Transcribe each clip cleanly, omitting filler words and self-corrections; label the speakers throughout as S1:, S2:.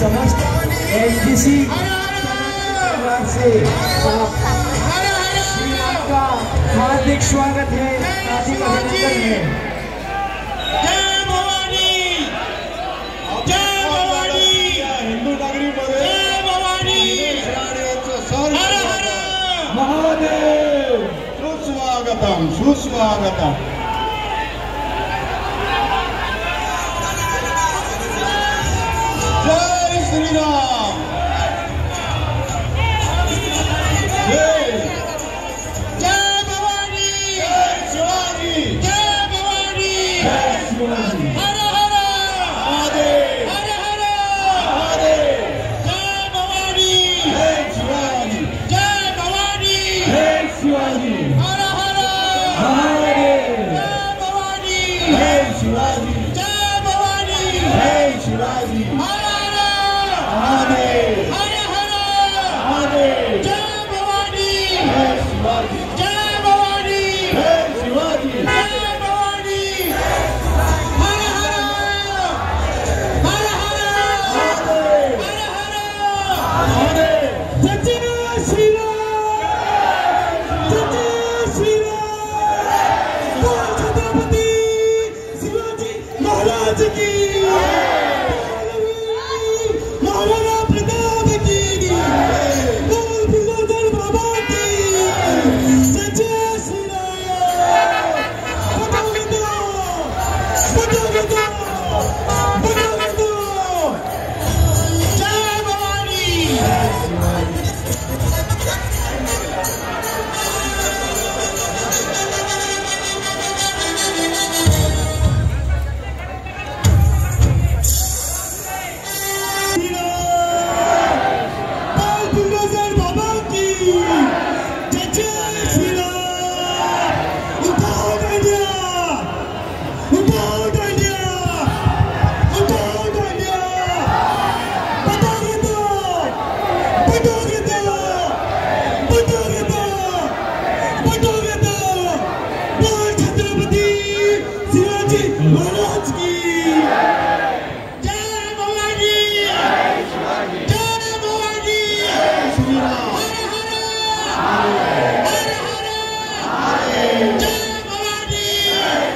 S1: समस्त एनटीसी से आपका हार्दिक स्वागत है, हार्दिक अभिनंदन है।
S2: जय भवानी, जय भवानी, हिंदू नागरी जय भवानी, हर हर
S1: महादेव,
S2: सुस्वागतम सुस्वागतम। जय श्री राम, जय भवानी, जय शिवाजी, जय भवानी,
S1: जय शिवाजी,
S2: हर हर महादेव, हर हर महादेव, जय भवानी,
S1: जय शिवाजी,
S2: जय भवानी,
S1: जय शिवाजी,
S2: हर हर
S1: महादेव,
S2: जय भवानी,
S1: जय शिवाजी,
S2: जय भवानी,
S1: जय शिवाजी,
S2: हर हर
S1: महादेव,
S2: हर हर
S1: महादेव,
S2: जय भवानी,
S1: जय शिवाजी,
S2: जय भवानी,
S1: जय शिवाजी,
S2: जय भवानी, हर हर हर हर
S1: महादेव,
S2: हर हर
S1: महादेव,
S2: जय श्री राम, जय श्री राम, बोल छत्रपती शिवाजी महाराज की, महाराणा प्रताप की, बोल बिल्लोदर बाबा की, जय श्री राम, बजाओ दो, जय भवानी। बोल बुलडोजर बाबा की, जय श्री राम, उठाओ डांडिया, उठाओ डांडिया, उठाओ डांडिया, बटोरे दो, बटोरे दो, बटोरे दो, बटोरे दो, बोल छत्रपति शिवाजी महाराज की, जय भवानी, जय भवानी,
S1: श्री राम,
S2: हर हर जय भवानी,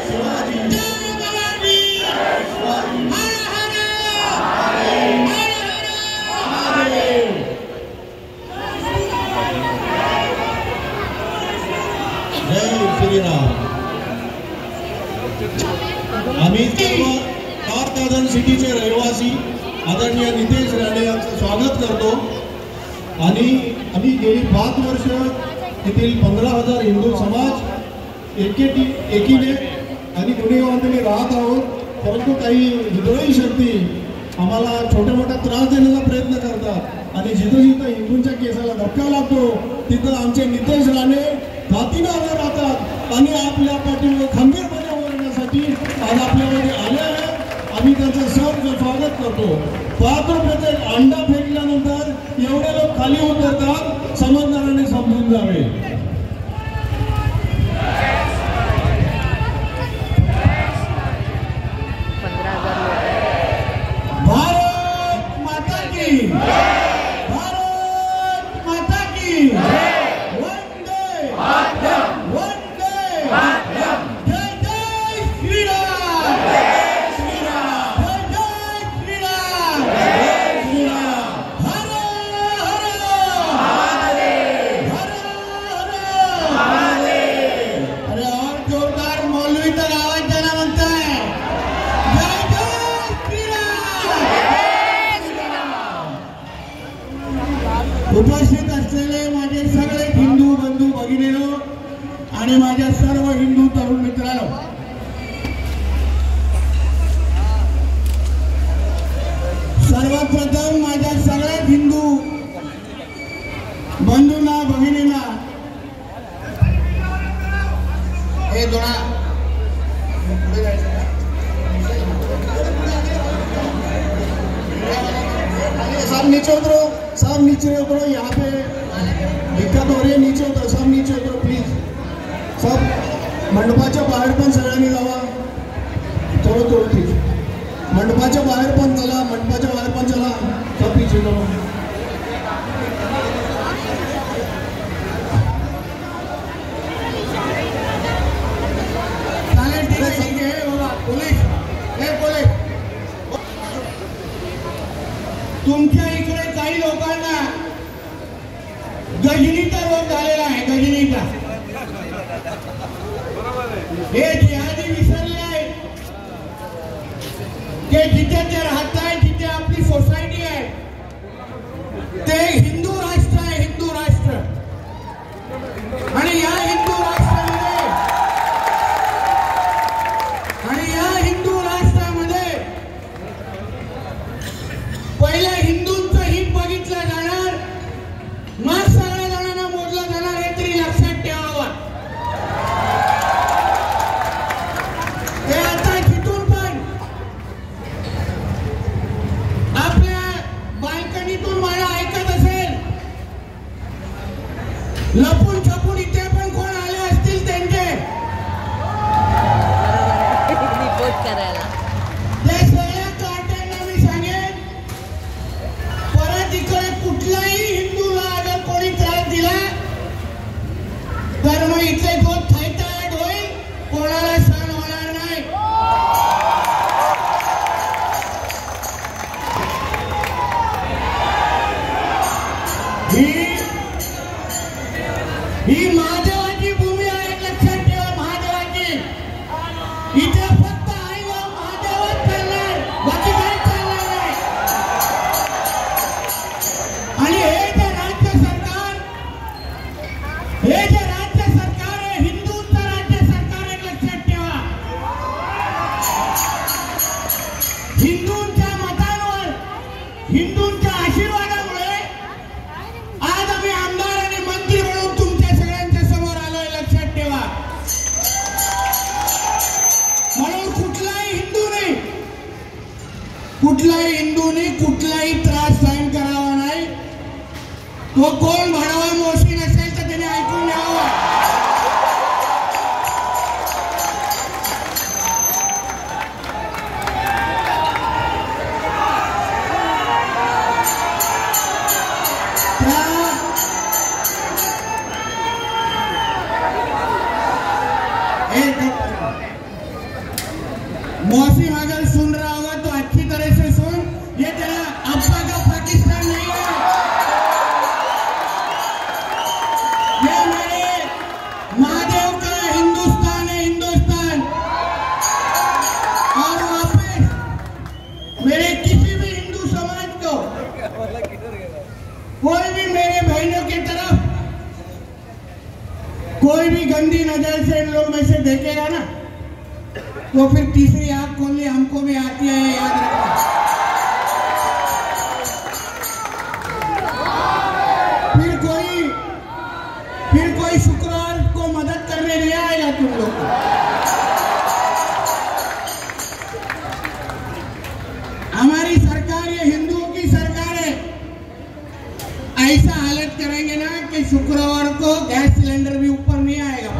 S1: शिवाजी,
S2: जय भवानी, हर हर
S1: महादेव,
S2: जय श्री राम। आम्ही सर्व कारदादन सिटीचे रहिवासी आदरणीय नितेश राणे यांचं स्वागत करतो आणि आम्ही गेली 5 वर्ष येथील 15,000 हिंदू समाज एकीने आणि गुन्हेगारांनी राहत आहोत, परंतु काही विद्रोही शक्ती आम्हाला छोट्या मोठ्या त्रास देण्याचा प्रयत्न करतात आणि जिथं जिथं हिंदूंच्या केसाला धक्का लागतो तिथं आमचे नितेश राणे हातीनं आले राहतात आणि आपल्या पाठीवर खंबीरपणे उभारण्यासाठी आज आपल्यामध्ये आले आहेत। आम्ही त्यांचं सहर्ष स्वागत करतो। 5 रुपयाचे अंडा फेकल्यानंतर एवढे लोक खाली उतरतात, समजणाऱ्याने समजून जावे। भारत माता की, भारत माता की, वंदे वंदे जय जय श्री राम, जय श्री राम, जय श्री राम, जय श्री राम, हर हर महादेव, हर हर महादेव। अरे और जोरदार मौलवी तर आवाज देना म्हणता है, जय जय श्री राम। उपस्थित असलेले माझे सगळे हिंदू बंधू भगिनीनो आणि माझ्या सर्व हिंदू तरुण मित्रांनो, सर्वप्रथम माझ्या सगळ्या हिंदू बंधूंना भगिनींना हे दोना सब नीचे उतरो, सब नीचे उतरो, यहाँ पे दिक्कत हो रही है, नीचे उतरो, सब नीचे उतरो प्लीज। सब मंडपाच्या बाहेर पण सगळ्यांनी जावा, थोडं थोडं ठीक, मंडपाच्या बाहेर पण चला, मंडपाच्या बाहेर पण चला। करून
S3: तुमच्या इकडे काही लोकांना गजनीचा रोग झालेला आहे. गजनीचा हे जिहादी विसरले आहे की जिथे ते राहत आहे, जिथे आपली सोसायटी आहे ते हिंदू राष्ट्र आहे. हिंदू राष्ट्र आणि या हिंदू राष्ट्रामध्ये पहिल्या हिंदूंचं हित बघितलं जाणार, मग सगळ्या जणांना मोजलं जाणार. हे तरी लक्षात ठेवावं. ते आता जिथून पण आपल्या बाल्कनीतून मला ऐकत असेल, लपून छपून इथे पण कोण आले असतील त्यांचे
S4: रिपोर्ट करायला,
S3: ते सगळ्या कार्ट्यांना मी सांगेन, परत इकडे कुठलाही हिंदूला अगर कोणी त्रास दिला तर मग इथे जो थैथयाट होईल कोणाला सहन होणार नाही. ही महादेवाची भूमी आहे, लक्षात ठेवा. महादेवाची इथे फक्त आई व महादेवच चालणार, बाकी काही चालणार नाही. आणि हे जे राज्य सरकार आहे, हिंदूंचं राज्य सरकार आहे, लक्षात ठेवा. हिंदूंच्या मतांवर, हिंदूंच्या आशीर्वादामुळे आज आम्ही आमदार आणि मंत्री म्हणून तुमच्या सगळ्यांच्या समोर आलोय, लक्षात ठेवा. म्हणून कुठलाही हिंदूने कुठलाही त्रास सहन करावा नाही. तो कोण भाडवा मोशी नसेल तर त्याने ऐकून घ्यावं. मौसम अगर सुन रहा होगा तो अच्छी तरह से सुन. ये तेरा अब्बा का पाकिस्तान नहीं है, ये मेरे महादेव का हिंदुस्तान है, हिंदुस्तान. और वापस मेरे किसी भी हिंदू समाज को कोई भी मेरे बहनों की तरफ कोई भी गंदी नजर से इन लोग में से देखेगा ना तो फिर तीसरी आंख खोलनी हमको भी आती है, याद रखना. फिर कोई शुक्रवार को मदद करने नहीं आएगा तुम लोग को. हमारी सरकार ये हिंदुओं की सरकार है. ऐसा हालत करेंगे ना कि शुक्रवार को गैस सिलेंडर भी ऊपर नहीं आएगा.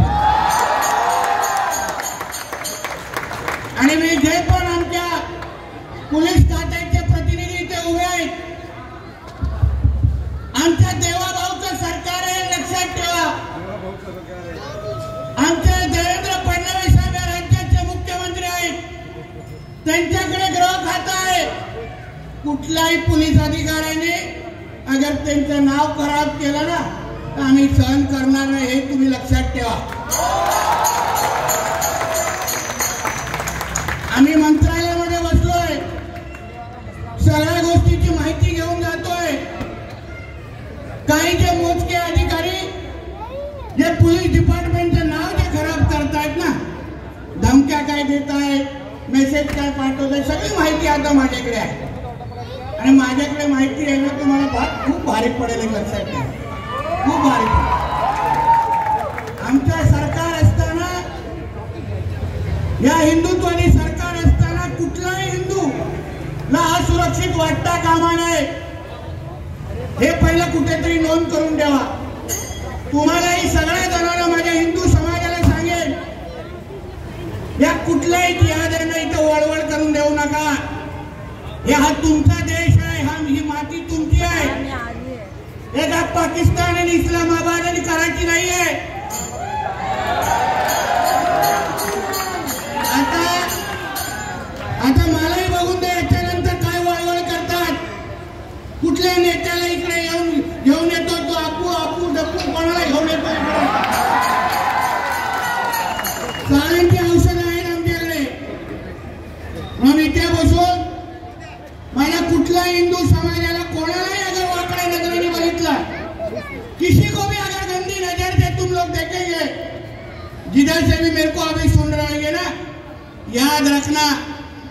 S3: आणि मी जे पण आमच्या पोलीस खात्याचे प्रतिनिधी इथे उभे आहेत, आमच्या देवाभाऊचं सरकार आहे, लक्षात ठेवा. आमचे देवेंद्र फडणवीस साहेब या राज्याचे मुख्यमंत्री आहेत, त्यांच्याकडे गृह खातं आहे. कुठल्याही पोलीस अधिकाऱ्याने अगर त्यांचं नाव खराब केलं ना तर आम्ही सहन करणार नाही, हे तुम्ही लक्षात ठेवा. आम्ही मंत्रालयामध्ये बसलोय, सगळ्या गोष्टीची माहिती घेऊन जातोय. काही जे मोजके अधिकारी जे पोलीस डिपार्टमेंटचं नाव जे खराब करतायत ना, धमक्या काय देत आहेत, मेसेज काय पाठवत आहे, सगळी माहिती आता माझ्याकडे आहे. आणि माझ्याकडे माहिती आहे ना, तुम्हाला खूप भारी पडेल, लक्षात ठेवा. खूप भारी पडेल. आमचं सरकार असताना, या हिंदुत्वादी सरकार असताना कुठलाही हिंदूला असुरक्षित वाटता कामा नये, हे पहिलं कुठेतरी नोंद करून द्यावा. तुम्हालाही सगळ्या जणांना, माझ्या हिंदू समाजाला सांगेन, या कुठल्याही जिहाद्यांना इथं वळवळ करून देऊ नका. हा तुमचा देश आहे, ही माती तुमची हे का पाकिस्तान आणि इस्लामाबाद आणि कराची नाही आहे. आता मलाही बघून दे याच्यानंतर काय वळवळ करतात. कुठल्या नेत्याला इकडे घेऊन येतो तो आपू डप्पू कोणाला घेऊन येतो इकडे. चाळींची औषधं आहेत आमच्याकडे. म्हणून इथे बसून माझ्या कुठल्या हिंदू समाजाला कोणालाही अगर वाकड्या नजरेने बघितला, किसी को भी अगर गंदी नजर से तुम लोग देखेंगे, जिधर से भी मेरे को अभी सुन रहेंगे ना, याद रखना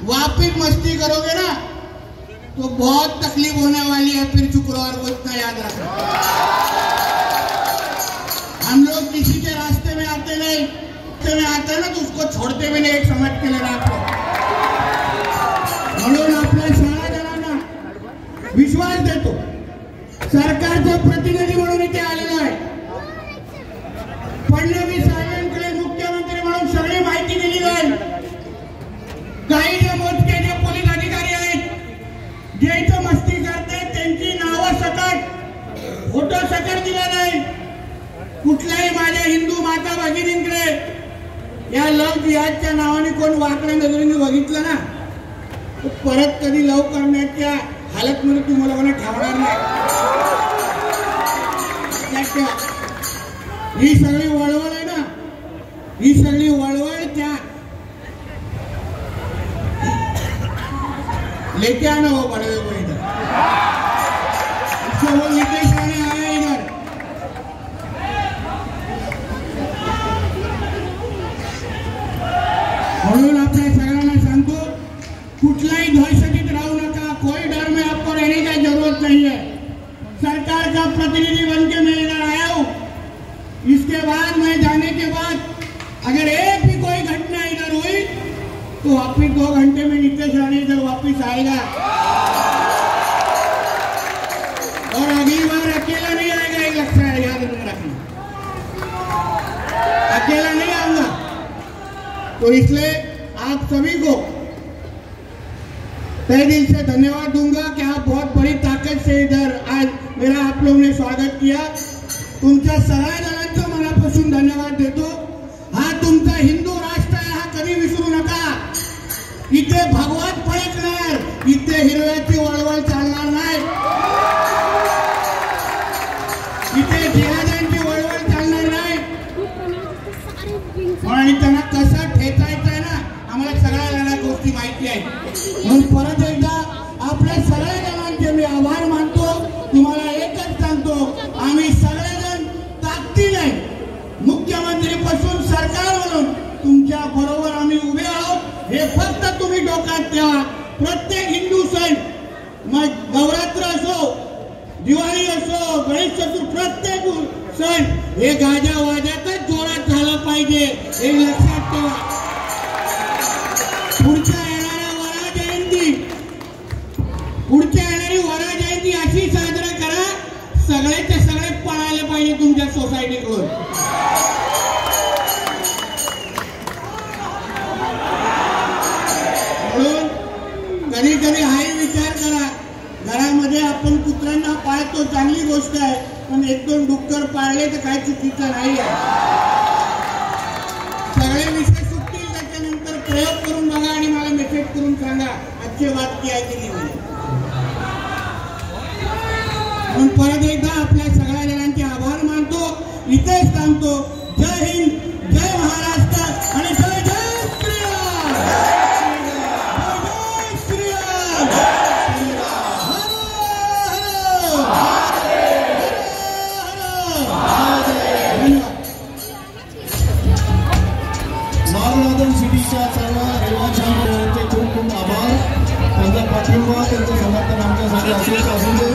S3: वापिस मस्ती करोगे ना तो बहुत तकलीफ होने वाली है. फिर शुक्रवार को इतना याद रखना. हम लोग किसी के रास्ते में आते नहीं, में आता है ना तो उसको छोड़ते भी नहीं, एक समझ के लेना आपको. म्हणून आपल्या शाळा जणांना विश्वास देतो. सरकारचा प्रतिनिधी म्हणून इथे आलेला आहे. फडणवीस साहेबांकडे मुख्यमंत्री म्हणून सगळी माहिती दिली जाईल. काही जे मोजके जे पोलीस अधिकारी आहेत जे इथं मस्ती करतात त्यांची नावं सकट फोटो सकट दिला जाईल. कुठल्याही माझ्या हिंदू माता भगिनींकडे या लव जिहादच्या नावाने कोण वाकड्या नजरेने बघितलं ना तर परत कधी लव करण्याच्या हालतमध्ये तुम्हाला कोणी ठेवणार नाही. ही सगळी वळवळ आहे ना, ही सगळी वळवळ त्या लेके आना हो बड़े को इधर. इसको वो नितेश राणे आया इधर. म्हणून आपल्या सगळ्यांना सांगतो कुठल्याही दहशतीत राहू नका. कोई डर में आपको रहने की जरूरत नहीं है. सरकार का प्रतिनिधि बन के मैं इधर आया हूं. इसके बाद मैं जाने के बाद अगर एक भी कोई घटना इधर हुई तो वापिस 2 घंटे में नीतीश राणे इधर वापिस आएगा. और अगली बार अकेला नहीं आएगा, एक लक्ष्य याद रखना. अकेला नहीं आऊंगा. तो इसलिए आप सभी को तहे दिल से धन्यवाद दूंगा कि आप बहुत बड़ी ताकत से इधर आज मेरा आप लोगों ने स्वागत किया. तुमच्या सगळ्या जणांचं मनापासून धन्यवाद देतो. हा तुमचा हिंदू राष्ट्र आहे, हा कधी विसरू नका. इथे भगवत फडकणार, इथे हिरव्याची वळवळ चालणार नाही. इथे जिहाद्यांची वळवळ चालणार नाही. आणि त्यांना कसं ठेचायचं आहे ना आम्हाला सगळ्या गोष्टी माहिती आहे. म्हणून परत एकदा आपल्या सगळ्या जणांचे मी आभार मानतो. तुम्हाला एकच सांगतो आम्ही सगळेजण ताकदीने मुख्यमंत्री पासून सरकार म्हणून तुमच्या बरोबर आम्ही उभे आहोत. हे फक्त तुम्ही डोक्यात ठेवा. प्रत्येक हिंदू सण मग नवरात्र असो, दिवाळी असो, गणेश चतुर्थी, प्रत्येक सण हे गाजा वाजातच जोरात झालं पाहिजे हे लक्षात ठेवा. पुढच्या येणारी वरा जयंती अशी साजरा करा सगळेचे सगळे पळायला पाहिजे तुमच्या सोसायटीकडून. म्हणून कधी कधी हाही विचार करा. घरामध्ये आपण कुत्र्यांना पाळतो चांगली गोष्ट आहे, पण 1-2 डुक्कर पाळले तर काय चुकीचं नाही आहे. सगळे विषय सुटतील त्याच्यानंतर प्रयोग करून बघा आणि मला मेसेज करून सांगा आजची बात की आहे की नाही. म्हणून परत एकदा आपल्या सगळ्या जणांचे आभार मानतो. इथेच थांबतो. जय हिंद, जय महाराष्ट्र आणि जय जय श्रीराम. जय श्रीराम.
S2: मारुनादन सिटीच्या सर्व रहिवाशांचे खूप खूप आभार. त्यांचा पाठिंबा, त्यांचं समर्थन आमच्यासाठी असेच असू दे.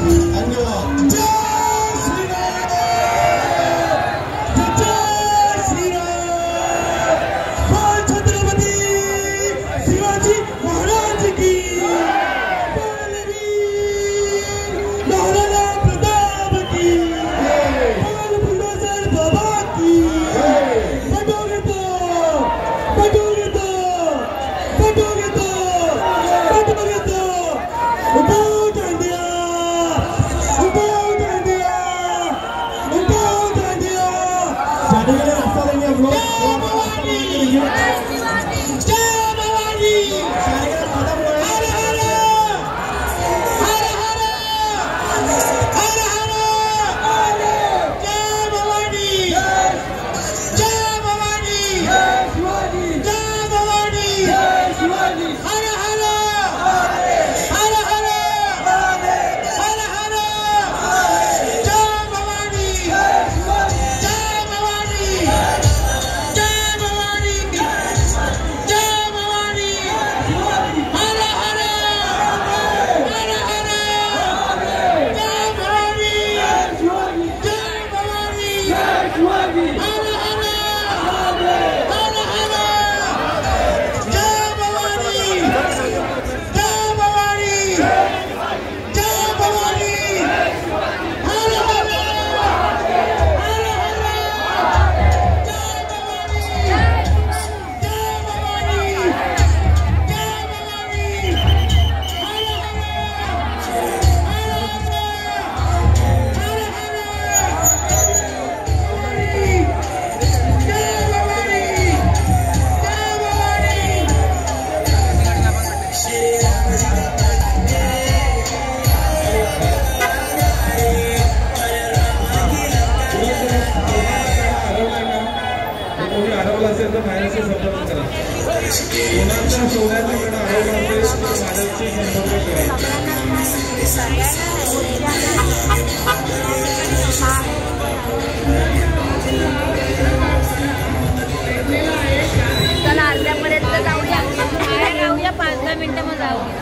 S2: धन्यवाद. जय श्रीराम. जय श्रीराम. छत्रपती शिवाजी महाराज की. महाराणा प्रताप की. बुलडोजर बाबा की. Don't
S5: हरवलं असेल तर माझ्याशी संपर्क करा. कोणाच्या सोन्याच्याकडे हरवलं असेल तर माझ्याशी संपर्क करा.
S4: चला अर्ध्यापर्यंत जाऊया, बाहेर राहूया, 5-10 मिनिटं मग जाऊया.